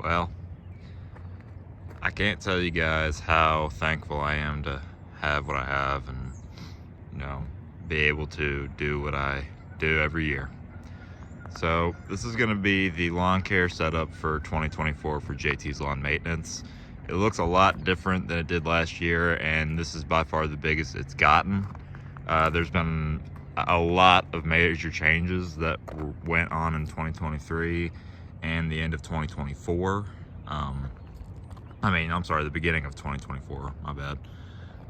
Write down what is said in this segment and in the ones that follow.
Well, I can't tell you guys how thankful I am to have what I have and, be able to do what I do every year. So this is going to be the lawn care setup for 2024 for JT's Lawn Maintenance. It looks a lot different than it did last year, and this is by far the biggest it's gotten. There's been a lot of major changes that went on in 2023 and the end of 2024. I'm sorry, the beginning of 2024, my bad.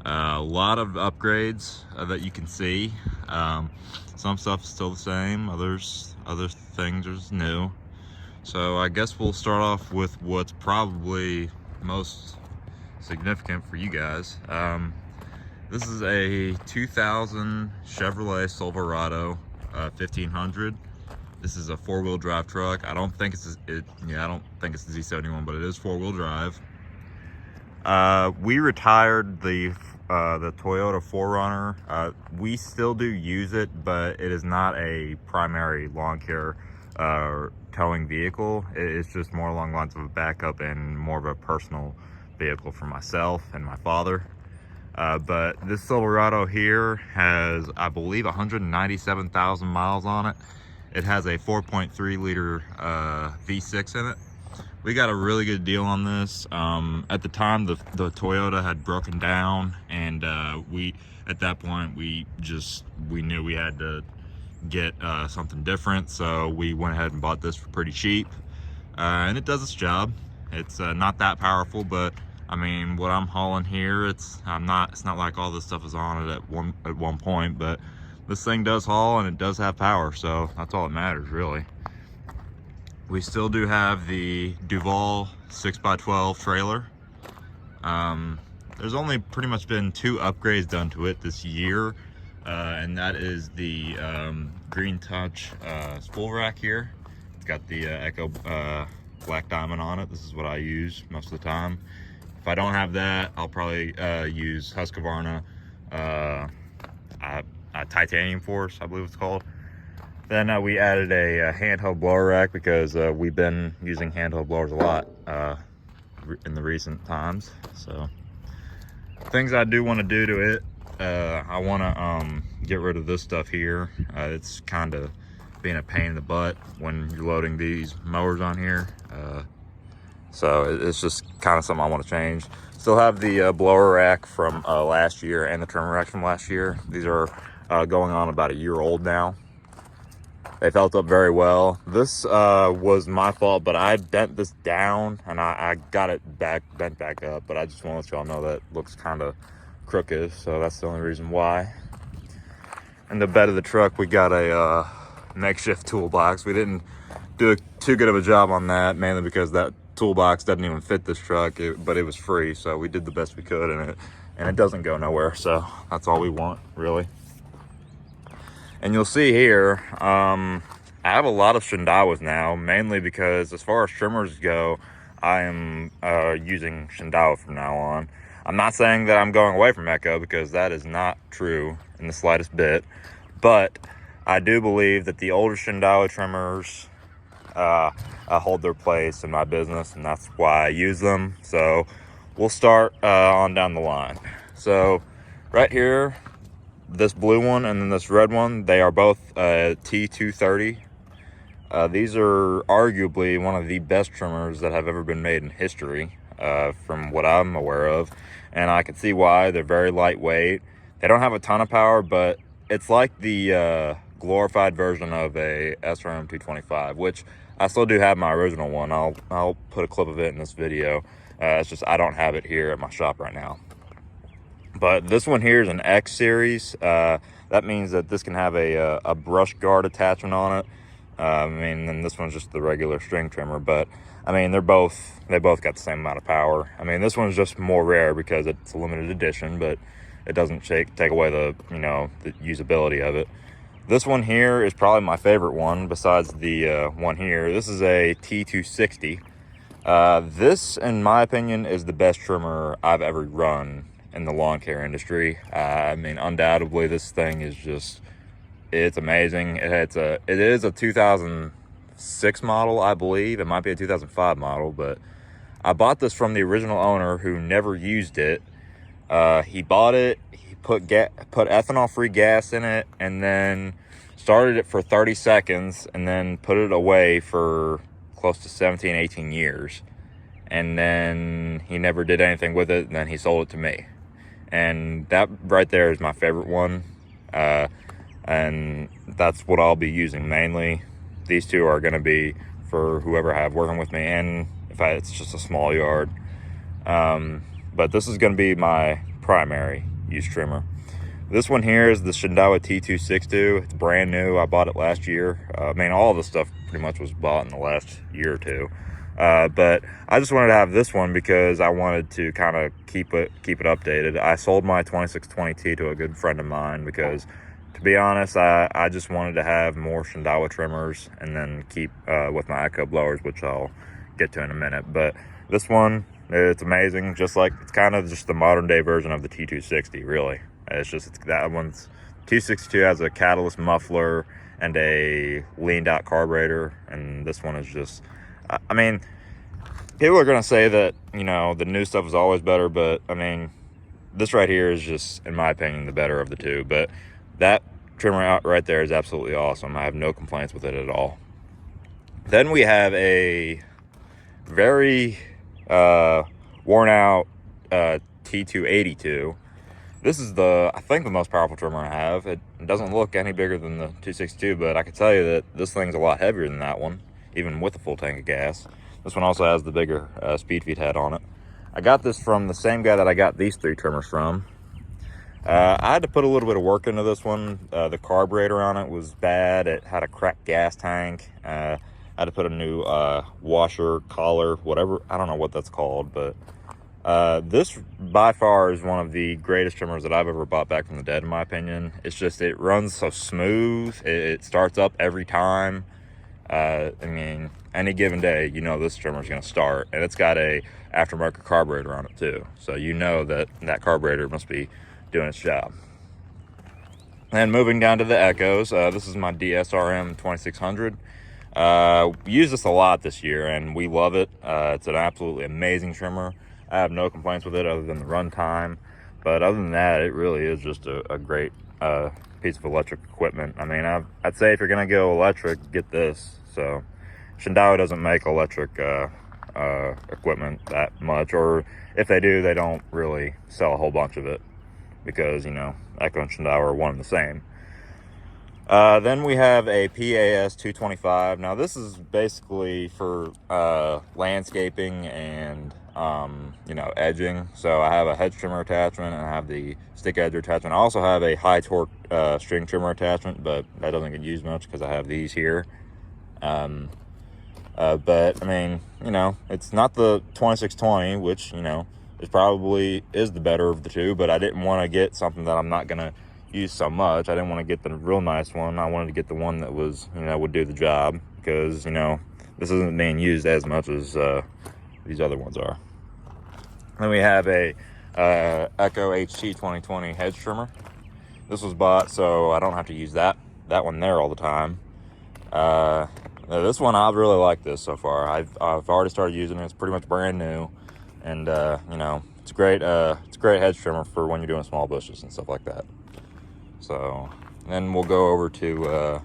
A lot of upgrades that you can see. Some stuff is still the same, other things are new. So I guess we'll start off with what's probably most significant for you guys. This is a 2000 Chevrolet Silverado 1500. This is a four-wheel drive truck. I don't think it's the Z71, but it is four-wheel drive. We retired the Toyota 4Runner. We still do use it, but it is not a primary lawn care towing vehicle. It's just more along the lines of a backup and more of a personal vehicle for myself and my father. But this Silverado here has, I believe, 197,000 miles on it. It has a 4.3 liter V6 in it. We got a really good deal on this. At the time, the Toyota had broken down, and at that point we knew we had to get something different, so we went ahead and bought this for pretty cheap. And it does its job. It's not that powerful, but I mean, what I'm hauling here, it's not like all this stuff is on it at one point, but this thing does haul and it does have power, so that's all that matters, really. We still do have the Duval 6x12 trailer. There's only pretty much been 2 upgrades done to it this year, and that is the Green Touch spool rack here. It's got the Echo Black Diamond on it. This is what I use most of the time. If I don't have that, I'll probably use Husqvarna Titanium Force, I believe it's called. Then we added a handheld blower rack because we've been using handheld blowers a lot in the recent times. So things I do want to do to it, I want to get rid of this stuff here. It's kind of being a pain in the butt when you're loading these mowers on here. So it's just kind of something I want to change. Still have the blower rack from last year and the trimmer rack from last year. These are going on about a year old now. They felt up very well. This was my fault, but I bent this down and I got it bent back up, but I just want to let y'all know that it looks kind of crooked, so that's the only reason why. In the bed of the truck, we got a makeshift toolbox. We didn't do too good of a job on that, mainly because that toolbox doesn't even fit this truck, but it was free, so we did the best we could in it, and it doesn't go nowhere, so that's all we want, really. And you'll see here, I have a lot of Shindaiwas now, mainly because as far as trimmers go, I am using Shindaiwa from now on. I'm not saying that I'm going away from Echo, because that is not true in the slightest bit, but I do believe that the older Shindaiwa trimmers hold their place in my business, and that's why I use them. So we'll start on down the line. So right here, this blue one and then this red one, they are both T230. These are arguably one of the best trimmers that have ever been made in history, from what I'm aware of, and I can see why. They're very lightweight. They don't have a ton of power, but it's like the glorified version of a SRM 225, which I still do have my original one. I'll put a clip of it in this video. It's just I don't have it here at my shop right now. But this one here is an X series. That means that this can have a brush guard attachment on it. And this one's just the regular string trimmer. But I mean, they both got the same amount of power. I mean, this one's just more rare because it's a limited edition, but it doesn't take away the the usability of it. This one here is probably my favorite one besides the one here. This is a T260. This, in my opinion, is the best trimmer I've ever run in the lawn care industry. I mean, undoubtedly, this thing is just, it's amazing. It is a 2000 2006 model, I believe. It might be a 2005 model, but I bought this from the original owner who never used it. He bought it, he put ethanol-free gas in it, and then started it for 30 seconds, and then put it away for close to 17, 18 years. And then he never did anything with it, and then he sold it to me. And that right there is my favorite one. And that's what I'll be using mainly. These two are going to be for whoever I have working with me, and it's just a small yard. But this is going to be my primary use trimmer. This one here is the Shindaiwa T262. It's brand new. I bought it last year. I mean, all the stuff pretty much was bought in the last year or two. But I just wanted to have this one because I wanted to kind of keep it updated. I sold my 2620T to a good friend of mine because, to be honest, I just wanted to have more Shindaiwa trimmers and then keep with my Echo blowers, which I'll get to in a minute. But this one, it's amazing. Just like, it's kind of just the modern day version of the T260, really. That one's, T262 has a catalyst muffler and a leaned out carburetor, and this one is just, I mean, people are gonna say that, you know, the new stuff is always better, but I mean, this right here is just, in my opinion, the better of the two. But that trimmer out right there is absolutely awesome. I have no complaints with it at all. Then we have a very worn out T282. This is I think the most powerful trimmer I have. It doesn't look any bigger than the 262, but I can tell you that this thing's a lot heavier than that one, even with a full tank of gas. This one also has the bigger speed feed head on it. I got this from the same guy that I got these three trimmers from. I had to put a little bit of work into this one. The carburetor on it was bad. It had a cracked gas tank. I had to put a new washer, collar, whatever. I don't know what that's called, but this by far is one of the greatest trimmers that I've ever bought back from the dead, in my opinion. It's just, it runs so smooth. It starts up every time. I mean, any given day, you know this trimmer is going to start, and it's got a aftermarket carburetor on it too. So you know that carburetor must be doing its job. And moving down to the Echoes, this is my DSRM 2600. We use this a lot this year, and we love it. It's an absolutely amazing trimmer. I have no complaints with it other than the run time. But other than that, it really is just a great piece of electric equipment. I mean, I'd say if you're going to go electric, get this. So Shindaiwa doesn't make electric equipment that much, or if they do, they don't really sell a whole bunch of it because, you know, Echo and Shindaiwa are one and the same. Then we have a PAS 225. Now this is basically for landscaping and you know, edging. So I have a hedge trimmer attachment and I have the stick edger attachment. I also have a high torque string trimmer attachment, but that doesn't get used much because I have these here. But I mean, you know, it's not the 2620, which, you know, probably is the better of the two, but I didn't want to get something that I'm not gonna use so much. I didn't want to get the real nice one. I wanted to get the one that was, you know, would do the job, because, you know, this isn't being used as much as these other ones are. Then we have a Echo HT 2020 hedge trimmer. This was bought so I don't have to use that one there all the time. This one, I really like this so far. I've already started using it. It's pretty much brand new, and you know, it's great. It's a great hedge trimmer for when you're doing small bushes and stuff like that. So then we'll go over to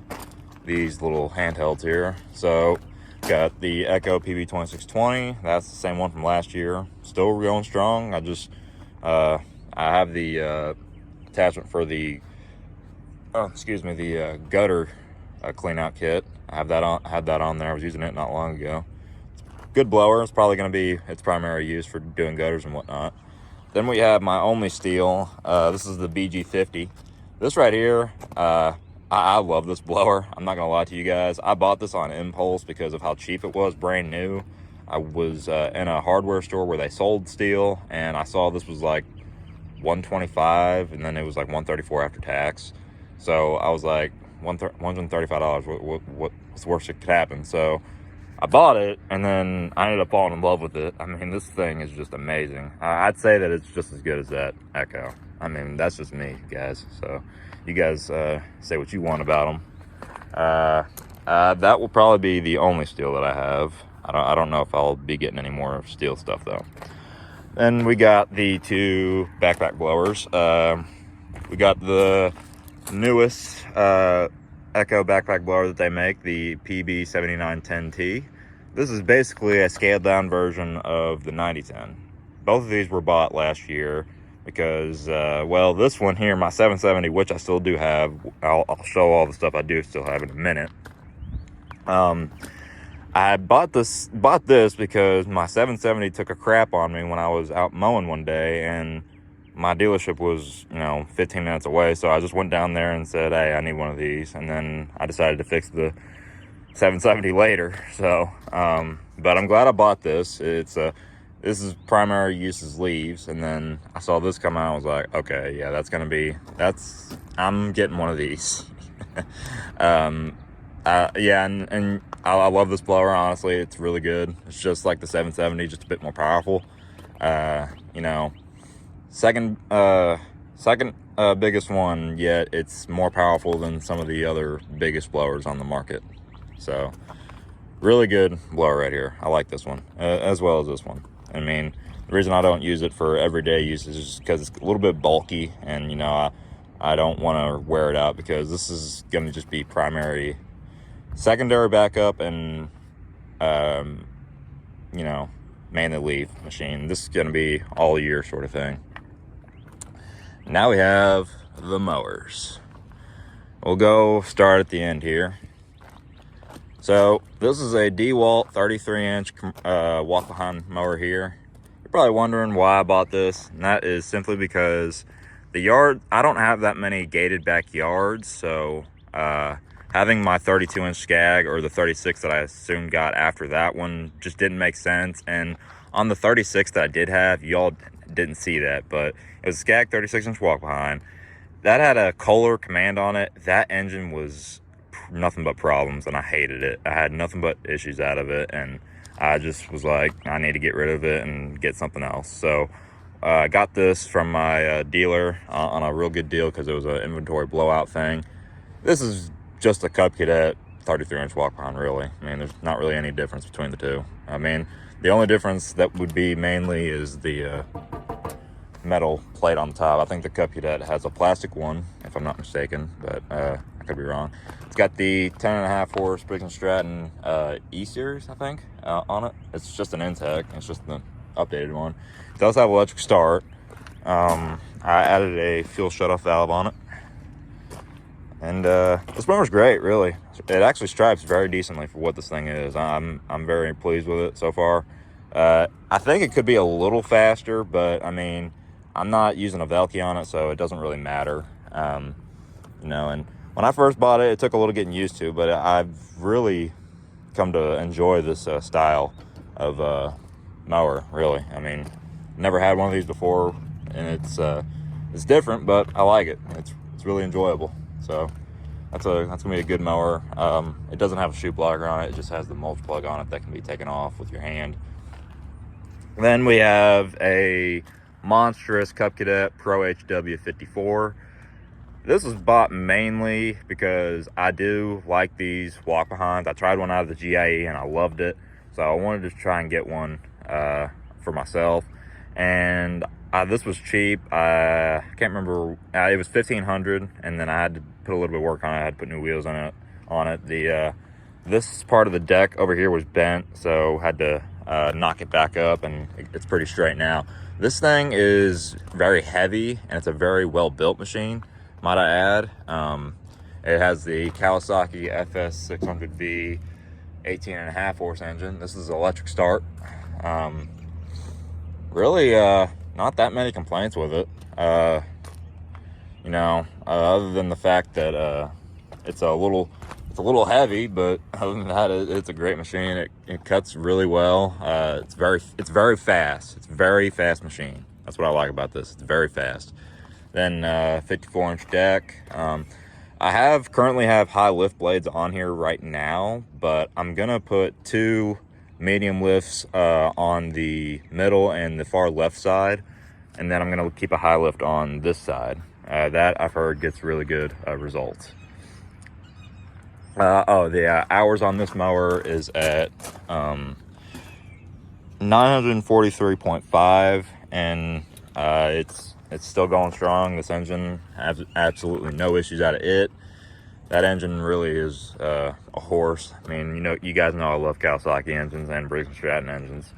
these little handhelds here. So got the Echo PB2620. That's the same one from last year. Still going strong. I have the attachment for the the gutter clean out kit. I have that on. Had that on there. I was using it not long ago. Good blower. It's probably going to be its primary use for doing gutters and whatnot. Then we have my only steel. This is the BG50. This right here, I love this blower. I'm not gonna lie to you guys. I bought this on impulse because of how cheap it was, brand new. I was in a hardware store where they sold steel, and I saw this was like $125, and then it was like $134 after tax. So I was like, $135. What's the worst that could happen? So I bought it, and then I ended up falling in love with it. I mean, this thing is just amazing. I'd say that it's just as good as that Echo. I mean, that's just me, guys. So you guys say what you want about them. That will probably be the only steel that I have. I don't know if I'll be getting any more steel stuff though. Then we got the two backpack blowers. We got the newest Echo backpack blower that they make, the PB7910T. This is basically a scaled down version of the 9010. Both of these were bought last year because, well, this one here, my 770, which I still do have, I'll show all the stuff I do still have in a minute. I bought this because my 770 took a crap on me when I was out mowing one day, and my dealership was, 15 minutes away. So I just went down there and said, hey, I need one of these. And then I decided to fix the 770 later. So, but I'm glad I bought this. This is primary use as leaves. And then I saw this come out. I was like, okay, yeah, I'm getting one of these. Yeah, and I love this blower, honestly. It's really good. It's just like the 770, just a bit more powerful. Second biggest one yet. It's more powerful than some of the other biggest blowers on the market. So, really good blower right here. I like this one, as well as this one. I mean, the reason I don't use it for everyday use is just because it's a little bit bulky, and I don't want to wear it out, because this is going to just be secondary backup, and mainly leaf machine. This is going to be all year sort of thing. Now we have the mowers. We'll go start at the end here. So this is a DeWalt 33-inch walk behind mower here. You're probably wondering why I bought this, and that is simply because the yard, I don't have that many gated backyards, so having my 32-inch Skag, or the 36 that I assumed got after that one, just didn't make sense. And on the 36 that I did have, y'all didn't see that, but it was a Skag 36-inch walk behind. That had a Kohler command on it. That engine was nothing but problems, and I hated it. I had nothing but issues out of it, and I just was like, I need to get rid of it and get something else. So I got this from my dealer on a real good deal, because it was an inventory blowout thing. This is just a Cub Cadet 33-inch walk behind, really. I mean, there's not really any difference between the two. I mean, the only difference that would be mainly is the metal plate on top. I think the Cub Cadet has a plastic one, if I'm not mistaken, but I could be wrong. It's got the 10.5 horse Briggs & Stratton E-Series, I think, on it. It's just an Intec. It's just the updated one. It does have electric start. I added a fuel shutoff valve on it. And this mower's great, really. It actually stripes very decently for what this thing is. I'm very pleased with it so far. I think it could be a little faster, but I mean, I'm not using a Velke on it, so it doesn't really matter. And when I first bought it, it took a little getting used to, but I've really come to enjoy this style of mower, really. I mean, never had one of these before, and it's different, but I like it. It's really enjoyable. So that's gonna be a good mower. It doesn't have a shoe blocker on it. It just has the mulch plug on it that can be taken off with your hand. Then we have a monstrous Cub Cadet Pro HW54. This was bought mainly because I do like these walk behinds. I tried one out of the GIE and I loved it, so I wanted to try and get one for myself. And this was cheap. I can't remember. It was $1,500, and then I had to put a little bit of work on it. I had to put new wheels on it. This part of the deck over here was bent, so had to knock it back up, and it's pretty straight now. This thing is very heavy, and it's a very well built machine, might I add. It has the Kawasaki FS600V 18.5 horse engine. This is electric start. Really not that many complaints with it, other than the fact that it's a little heavy, but other than that, it's a great machine. It cuts really well. It's very fast. It's a very fast machine. That's what I like about this. It's very fast. Then 54-inch deck. I currently have high lift blades on here right now, but I'm gonna put 2 medium lifts on the middle and the far left side, and then I'm gonna keep a high lift on this side. That I've heard gets really good results. The hours on this mower is at 943.5, and it's still going strong. This engine has absolutely no issues out of it. That engine really is a horse. I mean, you guys know I love Kawasaki engines and Briggs & Stratton engines.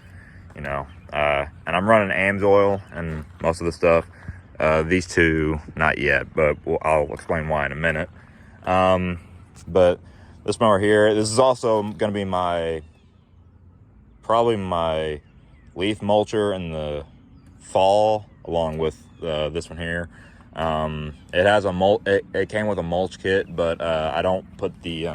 And I'm running AMSOIL and most of the stuff. These two, not yet, but I'll explain why in a minute. But this mower here, this is also going to be probably my leaf mulcher in the fall, along with this one here. It has it came with a mulch kit, but I don't put the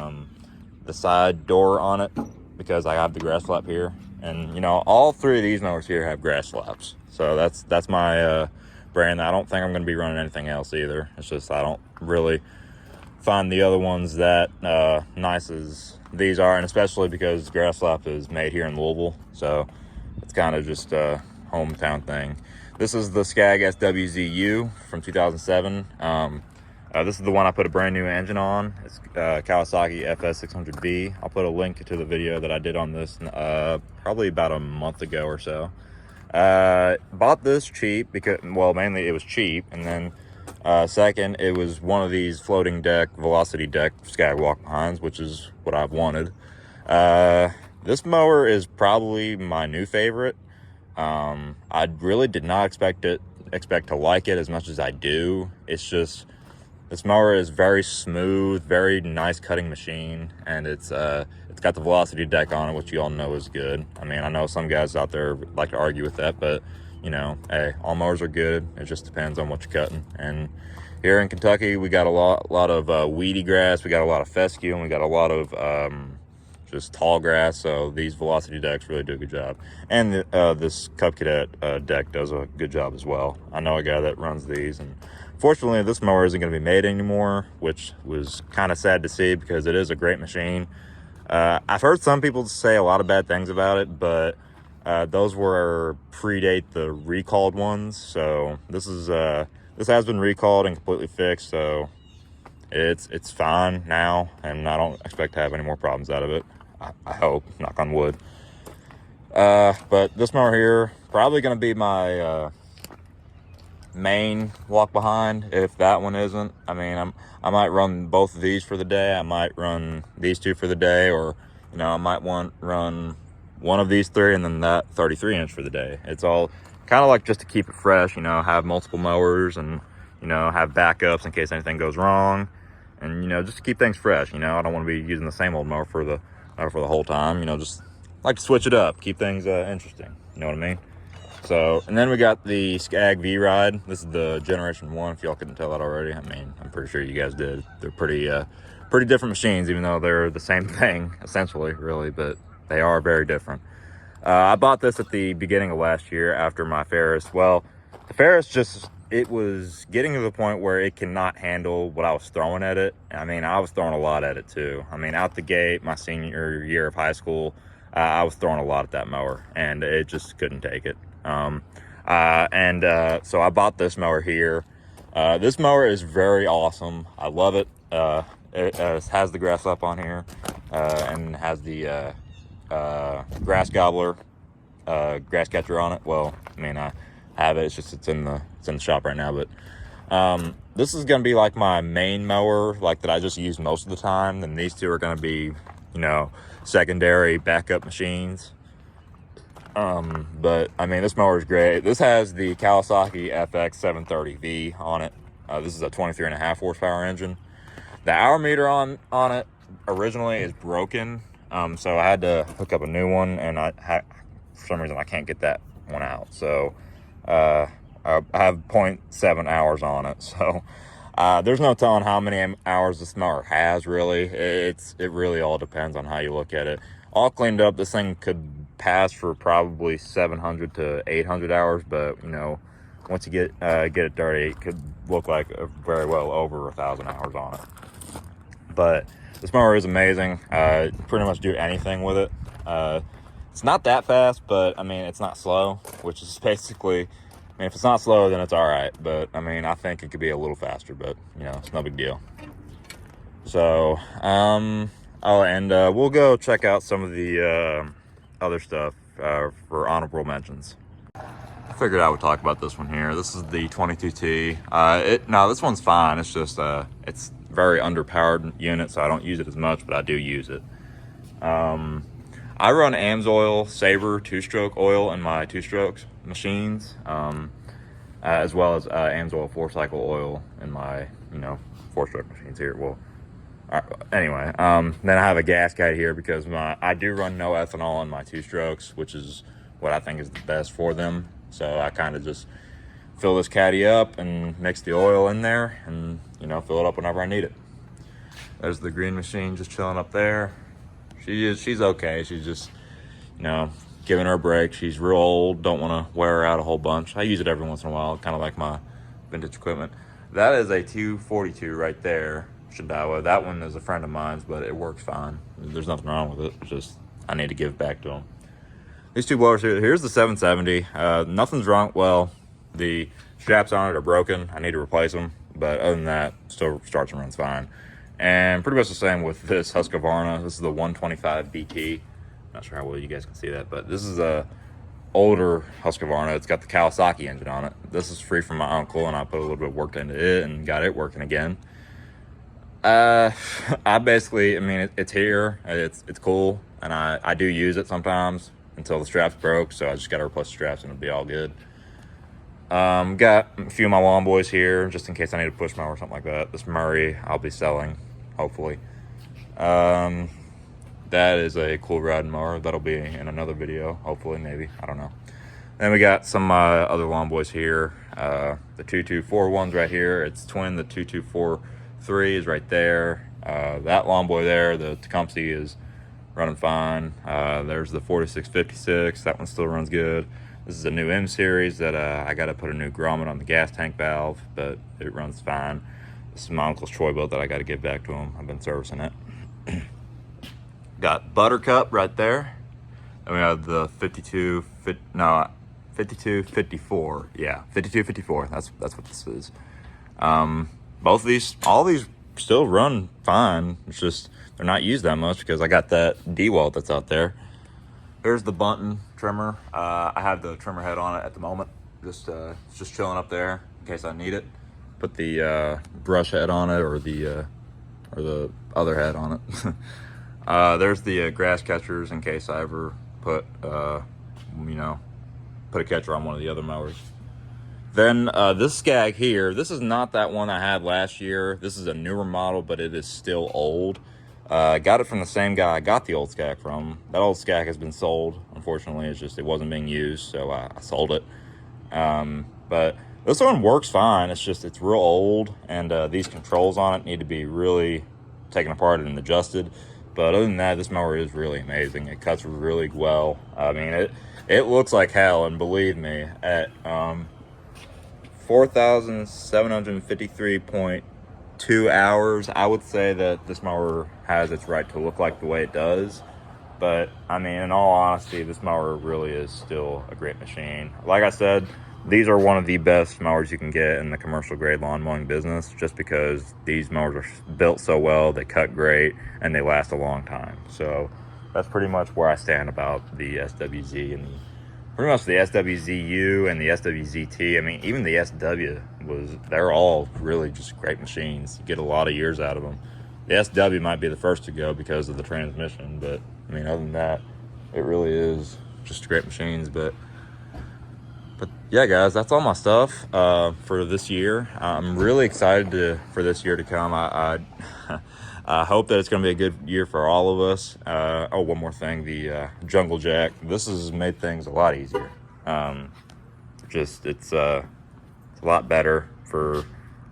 side door on it because I have the grass flap here. And all three of these mowers here have grass flaps, so that's my brand. I don't think I'm going to be running anything else either. It's just I don't really find the other ones that nice as these are, and especially because grass flap is made here in Louisville, so it's kind of just a hometown thing. This is the Skag SWZU from 2007. This is the one I put a brand new engine on. It's Kawasaki FS600B. I'll put a link to the video that I did on this probably about a month ago or so. Bought this cheap because, well, mainly it was cheap, and then second, it was one of these floating deck, velocity deck Skag walk behinds, which is what I've wanted. This mower is probably my new favorite. I really did not expect to like it as much as I do. It's just, this mower is very smooth, very nice cutting machine, and it's got the velocity deck on it, which you all know is good. I mean, I know some guys out there like to argue with that, but hey, all mowers are good. It just depends on what you're cutting. And here in Kentucky, we got a lot of weedy grass, we got a lot of fescue, and we got a lot of just tall grass, so these velocity decks really do a good job. And this Cub Cadet deck does a good job as well. I know a guy that runs these, and fortunately this mower isn't going to be made anymore, which was kind of sad to see because it is a great machine. I've heard some people say a lot of bad things about it, but those were predate the recalled ones, so this has been recalled and completely fixed, so it's fine now, and I don't expect to have any more problems out of it. I hope, knock on wood. But this mower here, probably going to be my main walk behind, if that one isn't. I mean, I might run both of these for the day. I might run these two for the day, or I might run one of these three and then that 33-inch for the day. It's all kind of like just to keep it fresh, have multiple mowers and have backups in case anything goes wrong, and just to keep things fresh. I don't want to be using the same old mower for the whole time. Just like to switch it up, keep things interesting, you know what I mean? So, and then we got the Skag V-Ride. This is the Generation 1, if y'all couldn't tell that already. I mean, I'm pretty sure you guys did. They're pretty different machines, even though they're the same thing, essentially, really, but they are very different. I bought this at the beginning of last year after my Ferris. Well, the Ferris it was getting to the point where it cannot handle what I was throwing at it. I mean, I was throwing a lot at it too. I mean, out the gate, my senior year of high school, I was throwing a lot at that mower, and it just couldn't take it. So I bought this mower here. This mower is very awesome. I love it. It has the grass up on here, and has the grass gobbler, grass catcher on it. Well, I mean, I have it. It's in the shop right now. But this is gonna be like my main mower, like that I just use most of the time. Then these two are gonna be, secondary backup machines. But I mean, this mower is great. This has the Kawasaki FX730V on it. This is a 23.5 horsepower engine. The hour meter on it originally is broken. So I had to hook up a new one, and for some reason I can't get that one out. So I have 0.7 hours on it. So there's no telling how many hours this mower has, really. It really all depends on how you look at it. All cleaned up, this thing could pass for probably 700 to 800 hours, but once you get it dirty, it could look like very well over 1,000 hours on it. But this mower is amazing. Pretty much do anything with it. It's not that fast, but I mean, it's not slow, which is basically, I mean, if it's not slow, then it's all right. But I mean, I think it could be a little faster, but it's no big deal. So, oh, and we'll go check out some of the other stuff for honorable mentions. I figured I would talk about this one here. This is the 22T. No, this one's fine. It's just it's very underpowered unit, so I don't use it as much, but I do use it. I run AMSOIL Sabre 2-stroke oil in my 2-strokes machines, as well as AMSOIL 4-cycle oil in my 4-stroke machines here. Well, anyway, then I have a gas guide here because I do run no ethanol in my 2-strokes, which is what I think is the best for them. So I kind of just fill this caddy up and mix the oil in there, and fill it up whenever I need it. There's the green machine just chilling up there. She's okay. She's just giving her a break. She's real old. Don't want to wear her out a whole bunch. I use it every once in a while, kind of like my vintage equipment. That is a 242 right there, Shadawa. That one is a friend of mine's, but it works fine. There's nothing wrong with it. It's just I need to give back to him. These two blowers here. Here's the 770. Nothing's wrong. Well, the straps on it are broken. I need to replace them. But other than that, still starts and runs fine. And pretty much the same with this Husqvarna. This is the 125 BT. Not sure how well you guys can see that, but this is a older Husqvarna. It's got the Kawasaki engine on it. This is free from my uncle, and I put a little bit of work into it and got it working again. I basically, it's here. It's cool, and I do use it sometimes until the straps broke, so I just got to replace the straps and it'll be all good. Got a few of my lawn boys here just in case I need a push mower or something like that. This Murray I'll be selling, hopefully. That is a cool riding mower. That'll be in another video, hopefully, maybe. I don't know. Then we got some other lawn boys here. The 2241's right here. It's twin. The 2243 is right there. That lawn boy there, the Tecumseh, is running fine. There's the 4656. That one still runs good. This is a new M series that I got to put a new grommet on the gas tank valve, but it runs fine. This is my uncle's Troy-Bilt that I got to give back to him. I've been servicing it. Got Buttercup right there. And we have the 5254. Yeah, 5254. That's what this is. Both of these, all these still run fine. It's just they're not used that much because I got that DeWalt that's out there. There's the Bunton trimmer. I have the trimmer head on it at the moment. It's just chilling up there in case I need it. Put the brush head on it or the other head on it. There's the grass catchers in case I ever put a catcher on one of the other mowers. Then this Skag here, this is not that one I had last year. This is a newer model, but it is still old. I got it from the same guy I got the old Skag from. That old Skag has been sold. Unfortunately, it wasn't being used, so I sold it. But this one works fine. It's real old, and these controls on it need to be really taken apart and adjusted. But other than that, this mower is really amazing. It cuts really well. It looks like hell, and believe me, at 4,753.2 hours, I would say that this mower has its right to look like the way it does. But in all honesty, this mower really is still a great machine. Like I said, these are one of the best mowers you can get in the commercial grade lawn mowing business, just because these mowers are built so well, they cut great, and they last a long time. So that's pretty much where I stand about the SWZ and pretty much the SWZU and the SWZT. Even the SW they're all really just great machines. You get a lot of years out of them. The SW might be the first to go because of the transmission, but other than that, it really is just great machines. But yeah, guys, that's all my stuff for this year. I'm really excited for this year to come. I hope that it's going to be a good year for all of us. One more thing, the Jungle Jack. This has made things a lot easier. It's a lot better for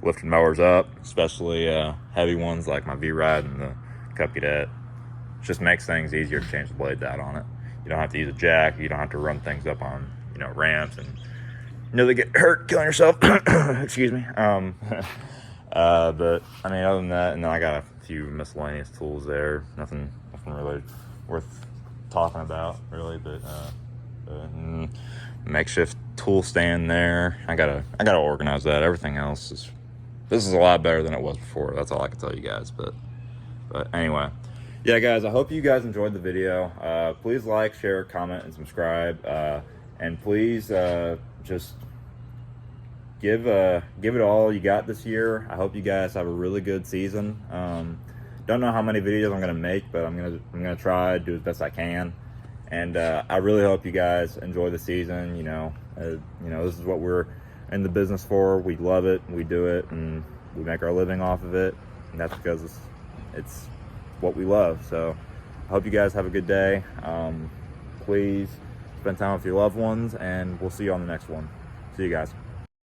lifting mowers up, especially heavy ones like my V-Ride and the Cub Cadet. It just makes things easier to change the blades out on it. You don't have to use a jack. You don't have to run things up on ramps and they get hurt killing yourself. Excuse me. But other than that, and then I got a few miscellaneous tools there. Nothing really worth talking about, really. But makeshift tool stand there. I gotta organize that. Everything else this is a lot better than it was before. That's all I can tell you guys. But But anyway, yeah, guys, I hope you guys enjoyed the video. Please like, share, comment, and subscribe. And please just give it all you got this year. I hope you guys have a really good season. Don't know how many videos I'm gonna make, but I'm gonna try to do as best I can. And I really hope you guys enjoy the season. You know, this is what we're in the business for. We love it, we do it, and we make our living off of it. And that's because it's what we love. So I hope you guys have a good day. Please spend time with your loved ones, and we'll see you on the next one. See you guys.